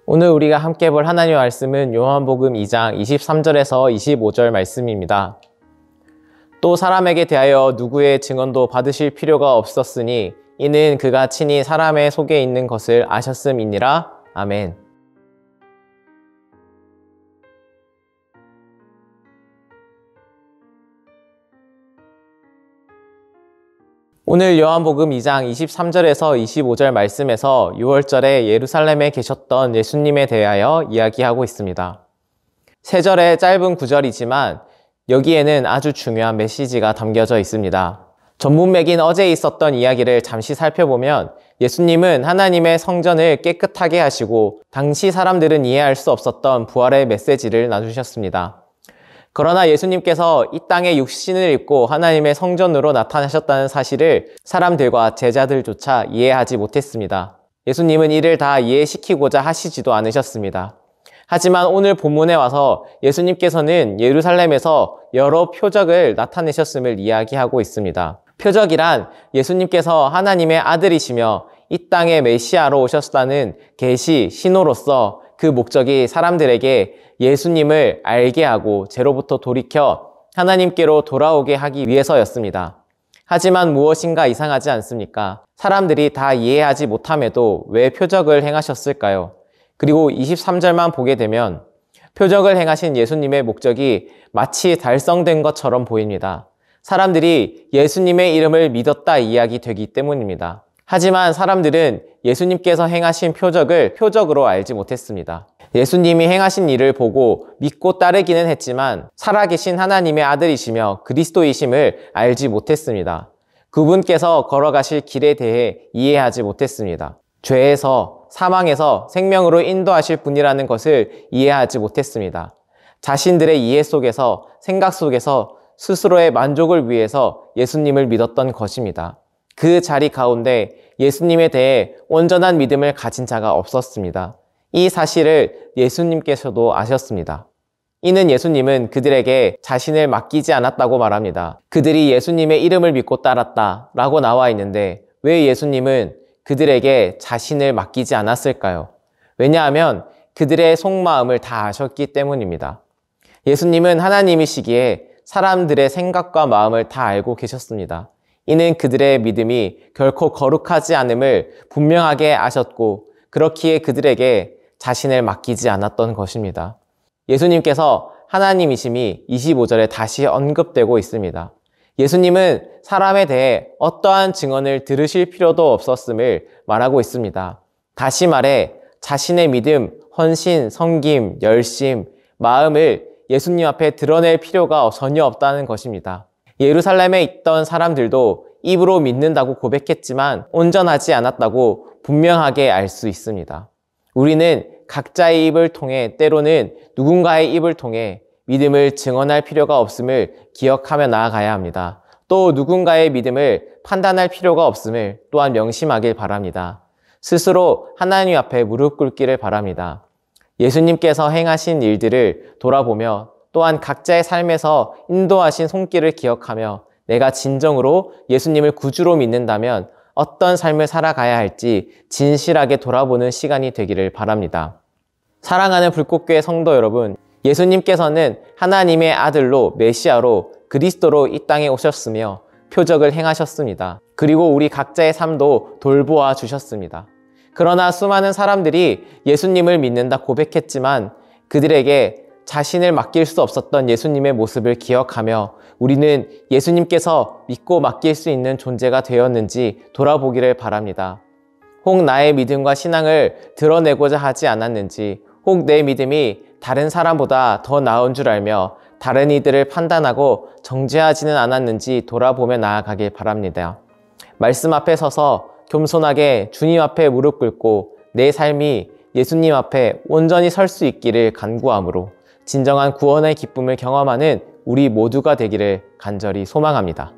오늘 우리가 함께 볼 하나님의 말씀은 요한복음 2장 23절에서 25절 말씀입니다. 또 사람에게 대하여 누구의 증언도 받으실 필요가 없었으니 이는 그가 친히 사람의 속에 있는 것을 아셨음이니라. 아멘. 오늘 요한복음 2장 23절에서 25절 말씀에서 6월절에 예루살렘에 계셨던 예수님에 대하여 이야기하고 있습니다. 3절의 짧은 구절이지만 여기에는 아주 중요한 메시지가 담겨져 있습니다. 전문맥인 어제 있었던 이야기를 잠시 살펴보면 예수님은 하나님의 성전을 깨끗하게 하시고 당시 사람들은 이해할 수 없었던 부활의 메시지를 나누셨습니다. 그러나 예수님께서 이 땅에 육신을 입고 하나님의 성전으로 나타나셨다는 사실을 사람들과 제자들조차 이해하지 못했습니다. 예수님은 이를 다 이해시키고자 하시지도 않으셨습니다. 하지만 오늘 본문에 와서 예수님께서는 예루살렘에서 여러 표적을 나타내셨음을 이야기하고 있습니다. 표적이란 예수님께서 하나님의 아들이시며 이 땅에 메시아로 오셨다는 계시, 신호로서 그 목적이 사람들에게 예수님을 알게 하고 죄로부터 돌이켜 하나님께로 돌아오게 하기 위해서였습니다. 하지만 무엇인가 이상하지 않습니까? 사람들이 다 이해하지 못함에도 왜 표적을 행하셨을까요? 그리고 23절만 보게 되면 표적을 행하신 예수님의 목적이 마치 달성된 것처럼 보입니다. 사람들이 예수님의 이름을 믿었다 이야기 되기 때문입니다. 하지만 사람들은 예수님께서 행하신 표적을 표적으로 알지 못했습니다. 예수님이 행하신 일을 보고 믿고 따르기는 했지만 살아계신 하나님의 아들이시며 그리스도이심을 알지 못했습니다. 그분께서 걸어가실 길에 대해 이해하지 못했습니다. 죄에서 사망에서 생명으로 인도하실 분이라는 것을 이해하지 못했습니다. 자신들의 이해 속에서 생각 속에서 스스로의 만족을 위해서 예수님을 믿었던 것입니다. 그 자리 가운데 예수님에 대해 온전한 믿음을 가진 자가 없었습니다. 이 사실을 예수님께서도 아셨습니다. 이는 예수님은 그들에게 자신을 맡기지 않았다고 말합니다. 그들이 예수님의 이름을 믿고 따랐다 라고 나와 있는데 왜 예수님은 그들에게 자신을 맡기지 않았을까요? 왜냐하면 그들의 속마음을 다 아셨기 때문입니다. 예수님은 하나님이시기에 사람들의 생각과 마음을 다 알고 계셨습니다. 이는 그들의 믿음이 결코 거룩하지 않음을 분명하게 아셨고 그렇기에 그들에게 자신을 맡기지 않았던 것입니다. 예수님께서 하나님이심이 25절에 다시 언급되고 있습니다. 예수님은 사람에 대해 어떠한 증언을 들으실 필요도 없었음을 말하고 있습니다. 다시 말해 자신의 믿음, 헌신, 섬김, 열심, 마음을 예수님 앞에 드러낼 필요가 전혀 없다는 것입니다. 예루살렘에 있던 사람들도 입으로 믿는다고 고백했지만 온전하지 않았다고 분명하게 알 수 있습니다. 우리는 각자의 입을 통해 때로는 누군가의 입을 통해 믿음을 증언할 필요가 없음을 기억하며 나아가야 합니다. 또 누군가의 믿음을 판단할 필요가 없음을 또한 명심하길 바랍니다. 스스로 하나님 앞에 무릎 꿇기를 바랍니다. 예수님께서 행하신 일들을 돌아보며 또한 각자의 삶에서 인도하신 손길을 기억하며 내가 진정으로 예수님을 구주로 믿는다면 어떤 삶을 살아가야 할지 진실하게 돌아보는 시간이 되기를 바랍니다. 사랑하는 불꽃교회 성도 여러분, 예수님께서는 하나님의 아들로 메시아로 그리스도로 이 땅에 오셨으며 표적을 행하셨습니다. 그리고 우리 각자의 삶도 돌보아 주셨습니다. 그러나 수많은 사람들이 예수님을 믿는다 고백했지만 그들에게 자신을 맡길 수 없었던 예수님의 모습을 기억하며 우리는 예수님께서 믿고 맡길 수 있는 존재가 되었는지 돌아보기를 바랍니다. 혹 나의 믿음과 신앙을 드러내고자 하지 않았는지, 혹 내 믿음이 다른 사람보다 더 나은 줄 알며 다른 이들을 판단하고 정죄하지는 않았는지 돌아보며 나아가길 바랍니다. 말씀 앞에 서서 겸손하게 주님 앞에 무릎 꿇고 내 삶이 예수님 앞에 온전히 설 수 있기를 간구함으로 진정한 구원의 기쁨을 경험하는 우리 모두가 되기를 간절히 소망합니다.